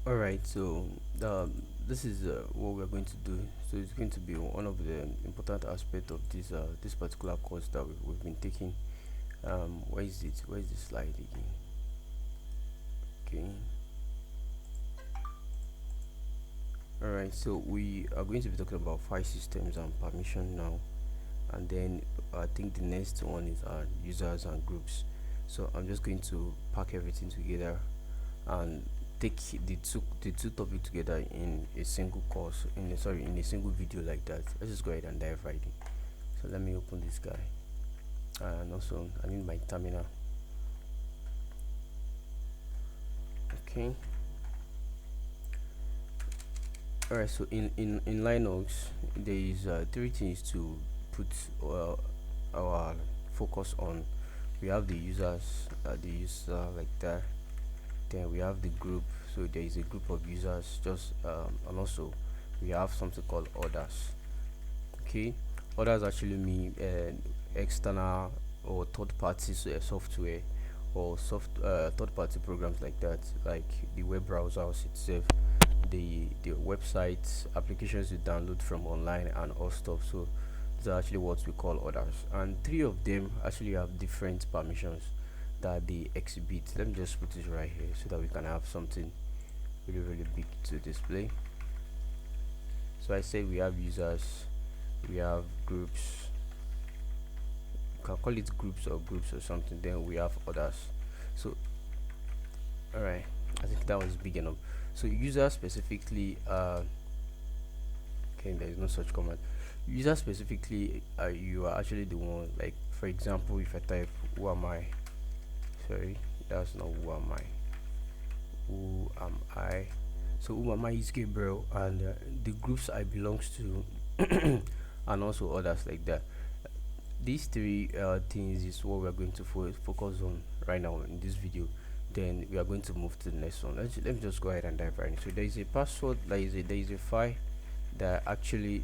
All right, so this is what we're going to do. So it's going to be one of the important aspect of this particular course that we've been taking. Where is it? Where is the slide again? Okay. All right, so we are going to be talking about file systems and permission now, and then I think the next one is users and groups. So I'm just going to pack everything together and take the two topic together in a single course in a single video like that. Let's just go ahead and dive right in. So let me open this guy, and also I need my terminal. Okay. All right, so in Linux there is three things to put our focus on. We have the users, the user like that. Then we have the group, so there is a group of users, just and also we have something called others. Okay, others actually mean external or third party software or third party programs like that, like the web browsers itself, the websites, applications you download from online and all stuff. So these are actually what we call others, and three of them actually have different permissions that they exhibit. Let me just put it right here so that we can have something really big to display. So I say we have users, we have groups, you can call it groups or something, then we have others. So all right, I think that was big enough. So user specifically, okay, there is no such command. User specifically, you are actually the one, like for example, if I type who am I, sorry, that's not who am I, who am I. So who am I is Gabriel, and the groups I belongs to and also others like that. These three things is what we are going to focus on right now in this video. Then we are going to move to the next one. Let me just go ahead and dive right in. So there is a password, there is a file that actually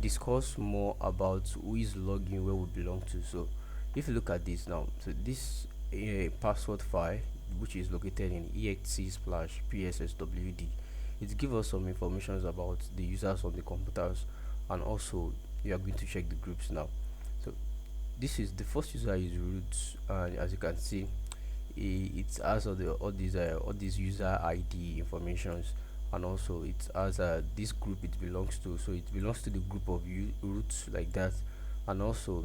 discuss more about who is logging where we belong to. So if you look at this now, so this password file, which is located in exe/psswd, it gives us some information about the users on the computers, and also you are going to check the groups now. So this is the first user is root, and as you can see, it has all these user ID informations, and also it has this group it belongs to, so it belongs to the group of roots like that. And also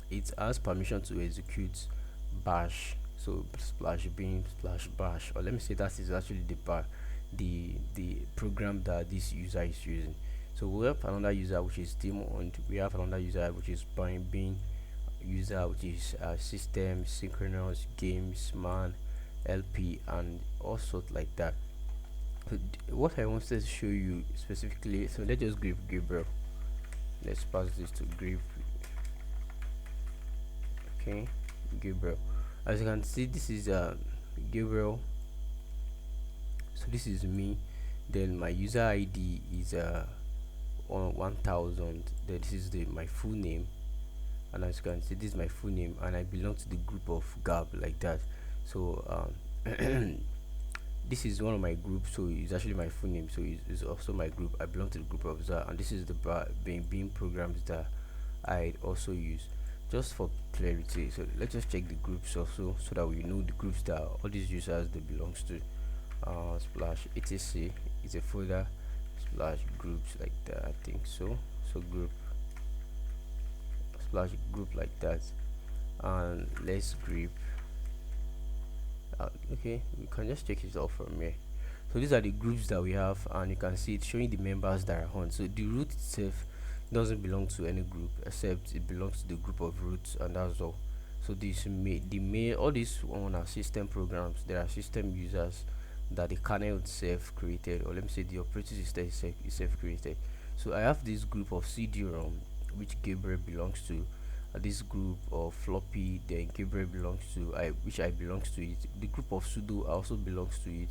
it has permission to execute bash, so slash bin slash bash, or let me say that is actually the program that this user is using. So we have another user which is demo, and we have another user which is bin user, which is system synchronous games man LP and all sorts like that. So what I wanted to show you specifically, so let's just grab Gabriel. Let's pass this to grab. Okay, Gabriel. As you can see, this is Gabriel. So this is me. Then my user ID is on 1000. Then this is my full name, and as you can see, this is my full name, and I belong to the group of Gab like that. So this is one of my groups, so it's actually my full name, so it's also my group. I belong to the group of that, and this is the being programs that I also use, just for clarity. So let's just check the groups also, so that we know the groups that all these users they belongs to. Splash etc is a folder, splash groups like that, I think so. So group splash group like that, and let's grip. Okay, we can just check it out from here. So these are the groups that we have, and you can see it's showing the members that are on. So the root itself doesn't belong to any group, except it belongs to the group of roots, and that's all. So this all these on our system programs, there are system users that the kernel itself created, or let me say the operating system itself created. So I have this group of CD-ROM which Gabriel belongs to, this group of floppy then Gabriel belongs to, which I belongs to it. The group of sudo also belongs to it,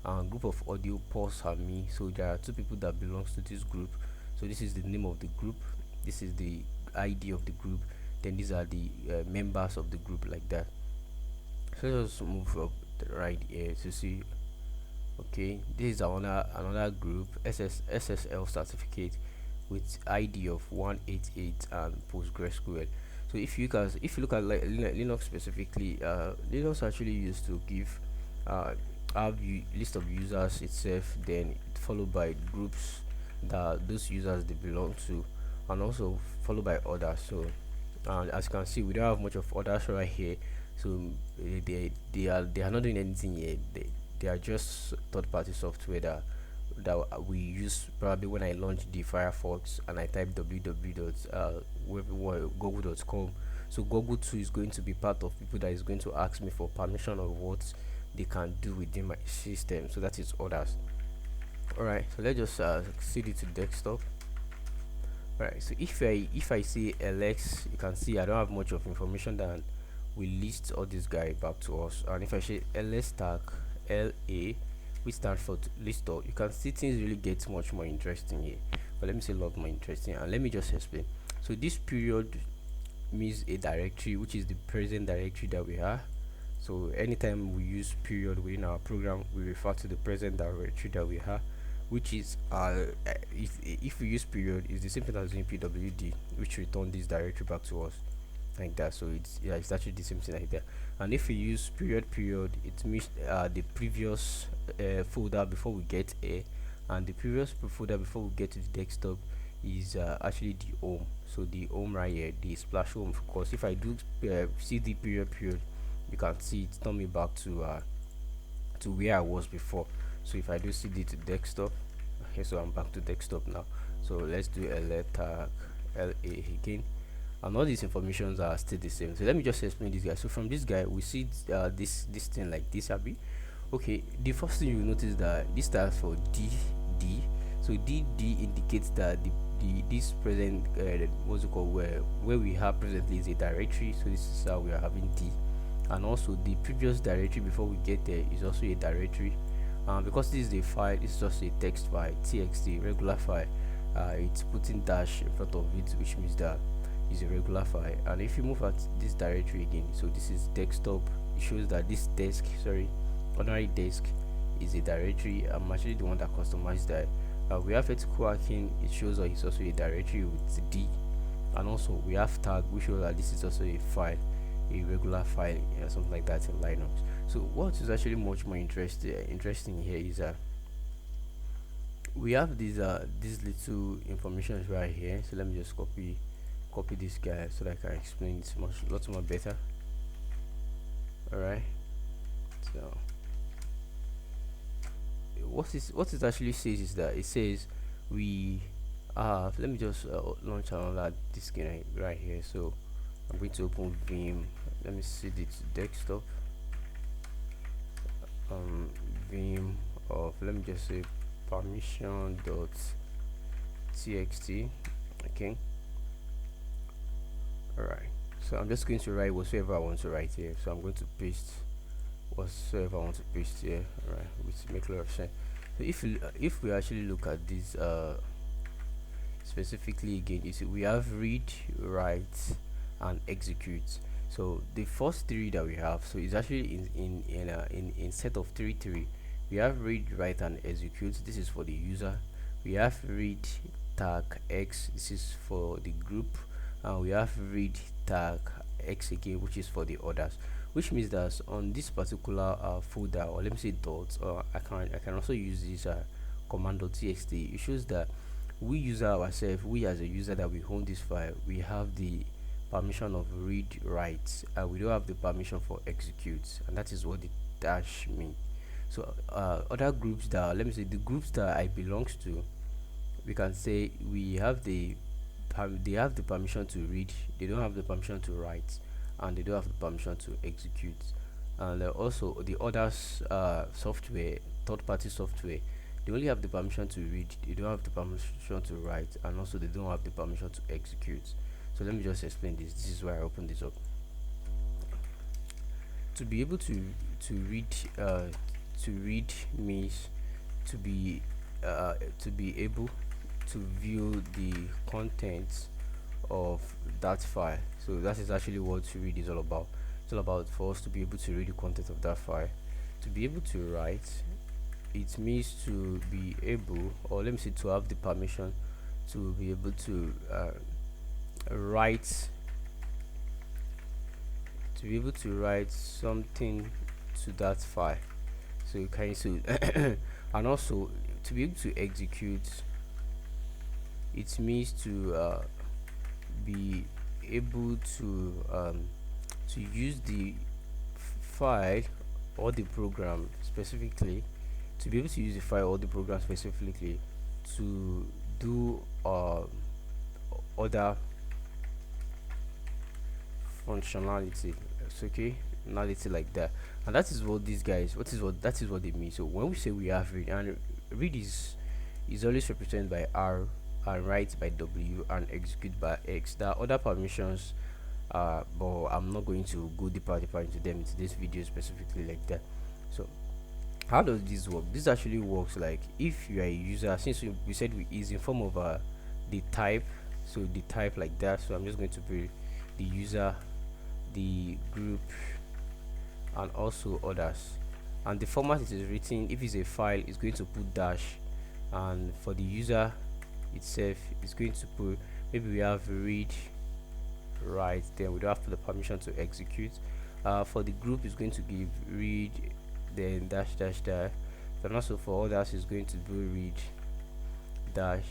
and group of audio pulse and me. So there are two people that belongs to this group. So this is the name of the group, this is the ID of the group, then these are the members of the group like that. So let's move up right here to see. Okay, this is another group, SSL certificate with ID of 188 and PostgreSQL. So if you look at like Linux specifically, Linux actually used to give uh have list of users itself, then followed by groups that those users they belong to, and also followed by others. So as you can see, we don't have much of others right here. So they are not doing anything here. They are just third party software that we use. Probably when I launch the Firefox and I type www.google.com, so Google too is going to be part of people that is going to ask me for permission of what they can do within my system. So that is others. All right, so let's just cd to desktop. All right, so if I say LX, you can see I don't have much of information than we list all this guy back to us. And if I say ls tag LA, which stands for list all, you can see things really get much more interesting here. But let me say a lot more interesting, and let me just explain. So this period means a directory, which is the present directory that we are. So anytime we use period within our program, we refer to the present directory that we have, which is if we use period, is the same thing as doing pwd, which return this directory back to us like that. So it's actually the same thing like that. And if we use period, it means the previous folder before we get a, and the previous folder before we get to the desktop is actually the home. So the home right here, the splash home. Of course, if I do cd period, you can see it's turn me back to where I was before. So if I do cd to desktop, okay, so I'm back to desktop now. So let's do ls tag la again, and all these informations are still the same. So let me just explain this guy. So from this guy we see this thing like this happy. Okay, the first thing you notice that this stands for dd. So dd indicates that the this present what's it called, where we have presently is a directory. So this is how we are having d, and also the previous directory before we get there is also a directory. Because this is a file, it's just a text file, txt regular file. It's putting dash in front of it, which means that is a regular file. And if you move at this directory again, so this is desktop, it shows that this ordinary desk is a directory. I'm actually the one that customized that. We have vertical hacking, it shows that it's also a directory with d, and also we have tag, which shows that this is also a file, a regular file, something like that in Linux. So what is actually much more interesting here is that we have these little information right here. So let me just copy this guy so that I can explain it lots more better. All right, so what it actually says is that it says we let me just launch another disk right here. So I'm going to open Vim. Let me see the desktop. Vim of, let me just say permission.txt. okay, all right. So I'm just going to write whatsoever I want to write here. So I'm going to paste whatsoever I want to paste here. All right, which make a lot of sense. So if we actually look at this specifically again, you see we have read, write, and execute. So the first three that we have, so it's actually in set of three. We have read, write, and execute. This is for the user. We have read tag x, this is for the group, and we have read tag x again, which is for the others, which means that on this particular folder, or let me say dots, or I can also use this command.txt. It shows that we ourselves, we as a user that we own this file, we have the permission of read, write, and we don't have the permission for execute, and that is what the dash mean. So other groups that, let me say the groups that I belongs to, we can say we have they have the permission to read, they don't have the permission to write, and they don't have the permission to execute. And also the others software, third-party software, they only have the permission to read, they don't have the permission to write, and also they don't have the permission to execute. So let me just explain this. This is why I open this up. To be able to read means to be able to view the contents of that file. So that is actually what to read is all about. It's all about for us to be able to read the content of that file. to be able to write, it means to be able, or let me say to have the permission to be able to write, something to that file. So you can and also to be able to execute, it means to be able to use the file or the program specifically, to be able to use the file or the program specifically to do other functionality. It's okay, functionality like that. And that is what these guys, that is what they mean. So when we say we have read, and read is always represented by R, and write by W, and execute by X. There are other permissions, but I'm not going to go deeper into them into this video specifically like that. So how does this work? This actually works like if you are a user, since we said we is in form of the type, so the type like that. So I'm just going to be the user, the group, and also others. And the format it is written, if it's a file, it's going to put dash, and for the user itself, it's going to put, maybe we have read, write, then we don't have the permission to execute. For the group, is going to give read, then dash dash dash. And also for others, is going to do read dash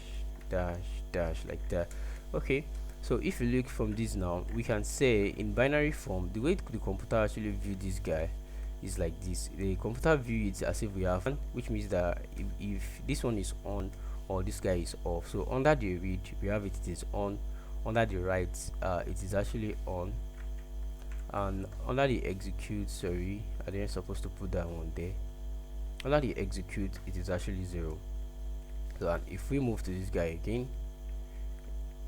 dash dash like that. Okay, so if you look from this now, we can say in binary form, the way the computer actually view this guy is like this. The computer view it as if we have one, which means that if this one is on or this guy is off. So under the read, we have it is on. Under the write, it is actually on. And under the execute, sorry, I didn't supposed to put that one there. Under the execute, it is actually 0. So and if we move to this guy again,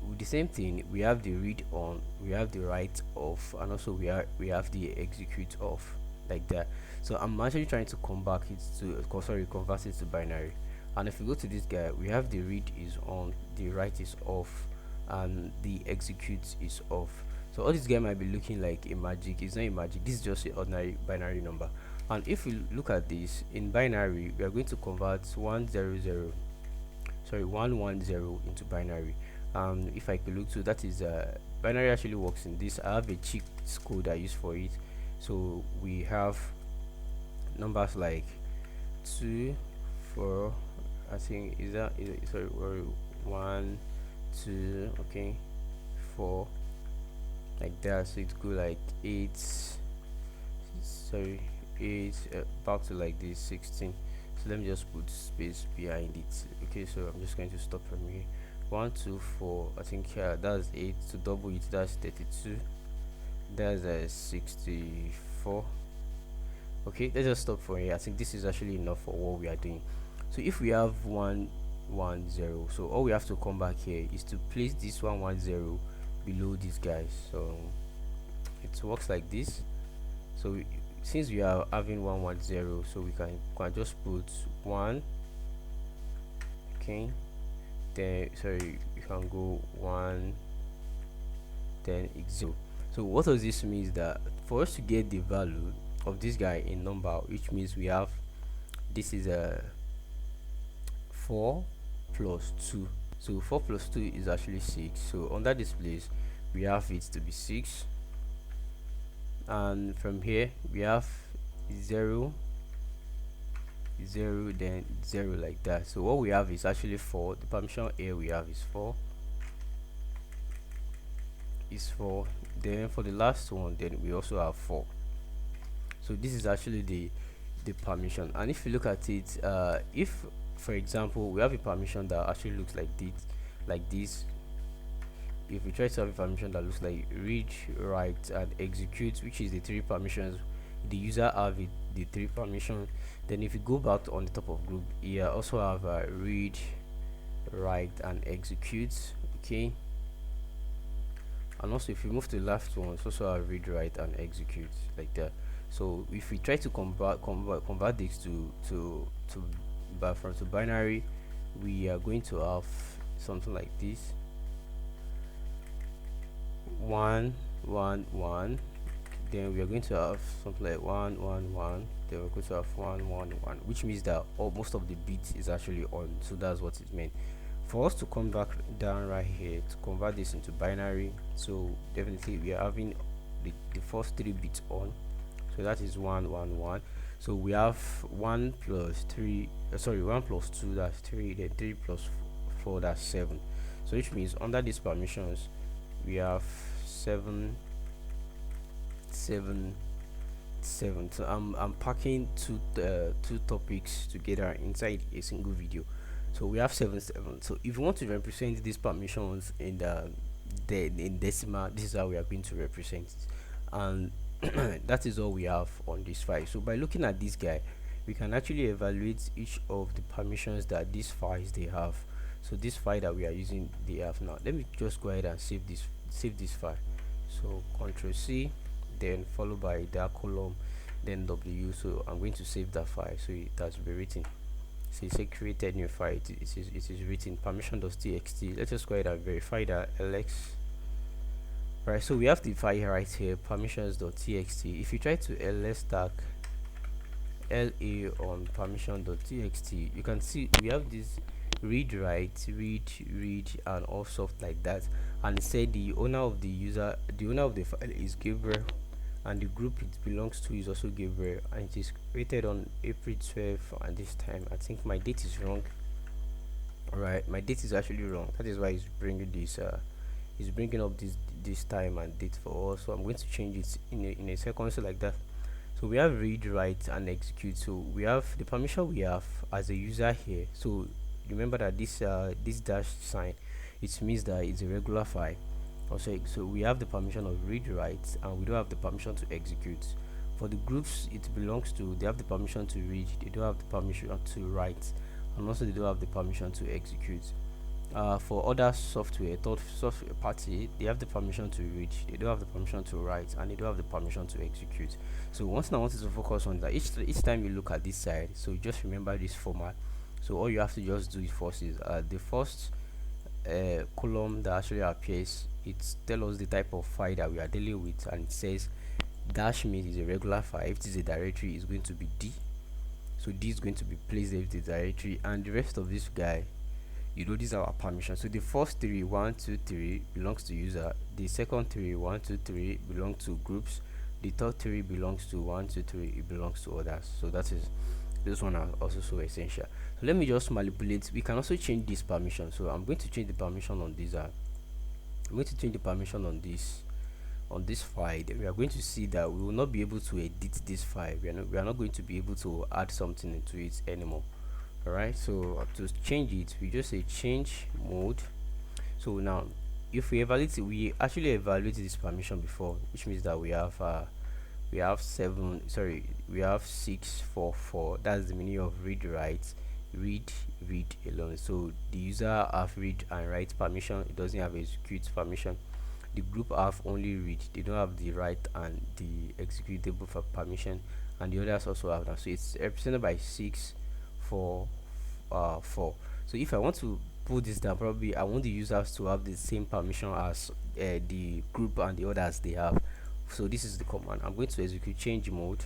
with the same thing, we have the read on, we have the write off, and also we have the execute off like that. So I'm actually trying to convert it to binary. And if we go to this guy, we have the read is on, the write is off, and the execute is off. So all this guy might be looking like a magic. It's not a magic, this is just an ordinary binary number. And if we look at this in binary, we are going to convert 110 into binary. If I could look to that, is binary actually works in this. I have a cheat code I use for it. So we have numbers like 2, 4, I think sorry, or 1, 2, okay, 4 like that. So it go like 8, sorry, 8 back to like this 16. So let me just put space behind it. Okay, so I'm just going to stop from here. 1, 2, 4, I think that's 8. To double it, that's 32. That's 64. Okay, let's just stop for here. I think this is actually enough for what we are doing. So if we have 1, 1, 0, so all we have to come back here is to place this 1, 1, 0 below these guys. So it works like this. So since we are having 1, 1, 0, so we can just put 1. Okay, then sorry, you can go 1, then 0. So what does this mean is that for us to get the value of this guy in number, which means we have, this is a 4 plus 2. So 4 plus 2 is actually 6. So under this place, we have it to be 6. And from here, we have 0, 0, then 0 like that. So what we have is actually 4. The permission here we have is 4. Then for the last one, then we also have 4. So this is actually the permission. And if you look at it, if for example we have a permission that actually looks like this, if we try to have a permission that looks like read, write, and execute, which is the 3 permissions the user have it, the 3 permissions, then if you go back to on the top of group, you also have read, write, and execute. Okay, and also if you move to the last one, it's also have read, write, and execute like that. So if we try to convert this to binary, we are going to have something like this: 1, 1, 1, then we are going to have something like 111, then we're going to have 111, which means that most of the bits is actually on. So that's what it meant. For us to come back down right here to convert this into binary, so definitely we are having the first 3 bits on, so that is 111. So we have 1 plus 3, sorry, 1 plus 2, that's 3, then 3 plus 4, that's 7. So which means under these permissions we have 7 7 7. So I'm packing two topics together inside a single video. So we have 7 7. So if you want to represent these permissions in in decimal, this is how we are going to represent it. And that is all we have on this file. So by looking at this guy, we can actually evaluate each of the permissions that these files they have. So this file that we are using, they have now. Let me just go ahead and save this file. So Ctrl C, then followed by that column, then W. So I'm going to save that file, so it has been written. So it says created new file. It is written permission.txt. Let's just go ahead and verify that ls. Right, so we have the file right here, permissions.txt. If you try to ls tag la on permission.txt, you can see we have this read, write, read and all stuff like that. And it said the owner of the file is Gabriel, and the group it belongs to is also Gabriel, and it is created on April 12th. And this time I think my date is wrong. Alright, my date is actually wrong. That is why it's bringing this is bringing up this time and date for us. So I'm going to change it in a second, so like that. So we have read, write and execute. So we have the permission we have as a user here. So remember that this dash sign, it means that it's a regular file. Also, so we have the permission of read, write, and we don't have the permission to execute. For the groups it belongs to, they have the permission to read, they don't have the permission to write, and also they don't have the permission to execute. For other software, third software party, they have the permission to read, they don't have the permission to write, and they don't have the permission to execute. So one thing I wanted to focus on that each time you look at this side, so just remember this format. So all you have to just do is first is the first column that actually appears, it tells us the type of file that we are dealing with, and it says dash means is a regular file. If it is a directory, it's going to be D. So D is going to be placed in the directory, and the rest of this guy, these are our permissions. So the first 3, 1 2 3 belongs to user, the second 3, 1 2 3 belong to groups, the third 3 belongs to 1 2 3, it belongs to others. So that is, this one are also so essential. So let me just manipulate. We can also change this permission. So I'm going to change the permission on this I'm going to change the permission on this file. Then we are going to see that we will not be able to edit this file. We are not going to be able to add something into it anymore. Alright, so to change it, we just say change mode. So now if we evaluate it, we actually evaluated this permission before, which means that we have 644. That's the meaning of read, write, read alone. So the user have read and write permission, it doesn't have execute permission. The group have only read, they don't have the write and the executable for permission, and the others also have that. So it's represented by 644. So if I want to put this down, probably I want the users to have the same permission as the group and the others they have. So this is the command. I'm going to execute change mode,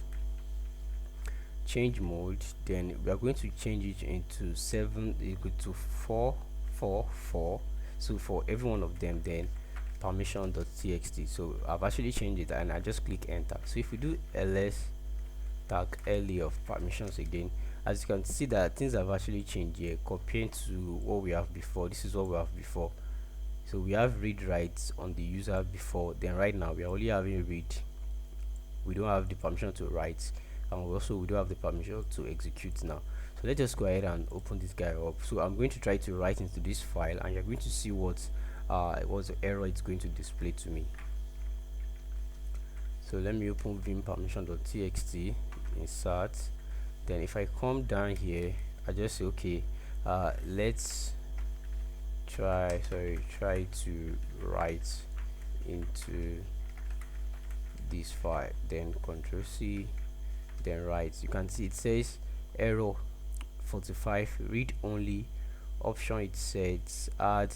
then we are going to change it into 7 equal to 444. So for every one of them, then permission.txt. So I've actually changed it, and I just click enter. So if we do ls tag la of permissions again, as you can see that things have actually changed here compared to what we have before. This is what we have before. So we have read writes on the user before, then right now we are only having read, we don't have the permission to write, and we don't have the permission to execute now. So let's just go ahead and open this guy up. So I'm going to try to write into this file, and you're going to see what the error it's going to display to me. So let me open vim permission.txt, insert, then if I come down here, I just say okay, let's try to write into this file, then Ctrl C, then write. You can see it says error 45, read only option. It says add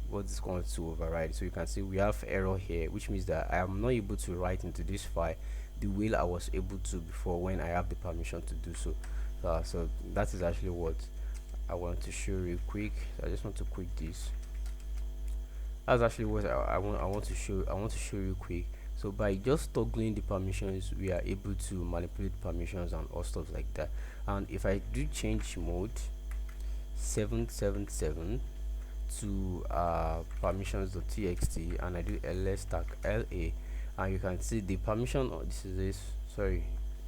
what is called to override. So you can see we have error here, which means that I am not able to write into this file the way I was able to before when I have the permission to do so. So that is actually what I want to show real quick. I just want to quick this. That's actually what I want to show you quick. So by just toggling the permissions, we are able to manipulate permissions and all stuff like that. And if I do change mode 777 to permissions.txt, and I do ls tag la, and you can see the permission. Oh, this is this, sorry,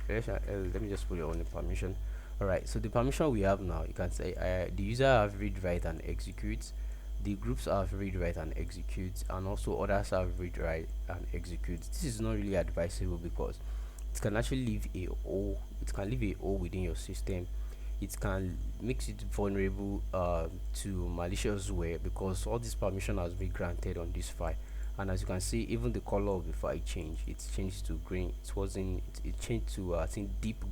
let me just put it on the permission. All right, so the permission we have now, you can say the user have read, write and execute, the groups have read, write and execute, and also others have read, write and execute. This is not really advisable because it can actually leave a hole, it can leave a hole within your system. It can makes it vulnerable to malicious because all this permission has been granted on this file. And as you can see, even the color of the file changed. It's changed to green. It changed to I think deeper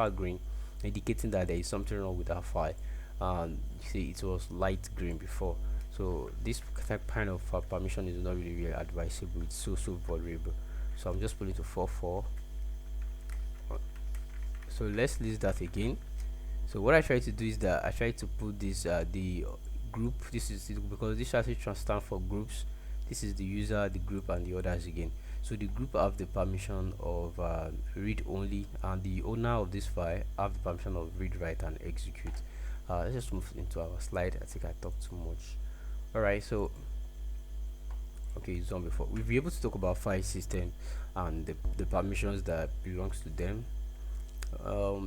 green, indicating that there is something wrong with that file. And you see it was light green before. So this kind of permission is not really advisable. It's so vulnerable. So I'm just putting it to 4.4. So let's list that again. So what I try to do is that I try to put this the group. This is it, because this actually stands for groups. This is the user, the group and the others again. So the group have the permission of read only, and the owner of this file have the permission of read, write and execute. Let's just move into our slide. I think I talked too much. All right, so okay, it's on before we'll be able to talk about file system and the permissions that belongs to them.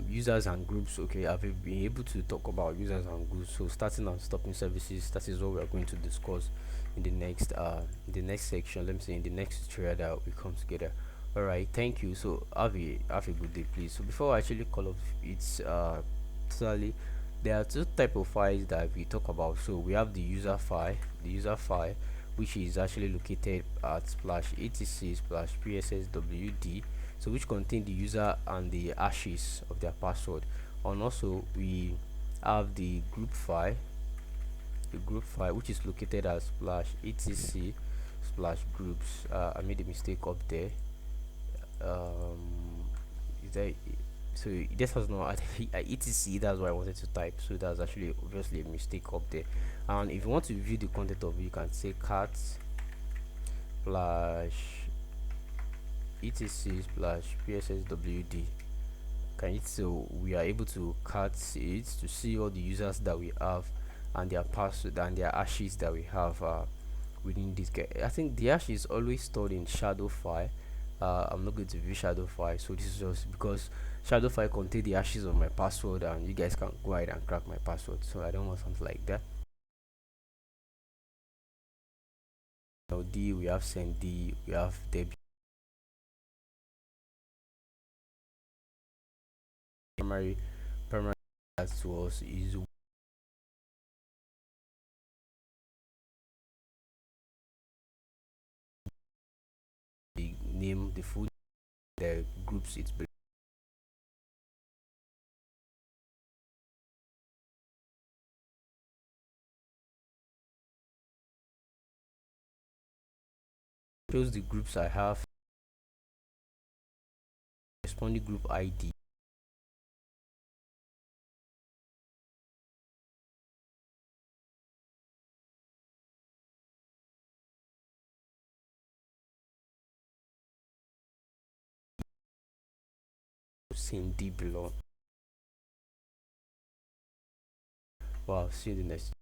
Users and groups. Okay, I've been able to talk about users and groups. So starting and stopping services, that is what we are going to discuss in the next section. Let me say in the next tutorial that we come together. All right, thank you. So have a good day, please. So before I actually call off, it's totally, there are two type of files that we talk about. So we have the user file, which is actually located at /etc/psswd, so which contain the user and the hashes of their password. And also we have the group file, which is located as /etc/groups. I made a mistake up there. Is there, so this has no etc, that's what I wanted to type, so that's actually obviously a mistake up there. And if you want to view the content of it, you can say cat slash etc/psswd. Can it, so we are able to cut it to see all the users that we have and their password and their hashes that we have within this guy. I think the hash is always stored in shadow file. I'm not going to view shadow file, so this is just because shadow file contain the hashes of my password and you guys can go ahead and crack my password, so I don't want something like that. Now D, we have send D, we have debut. Primary as to us is the name, the full, the groups it's shows the groups I have, responding group ID, same D below. Wow, see you in the next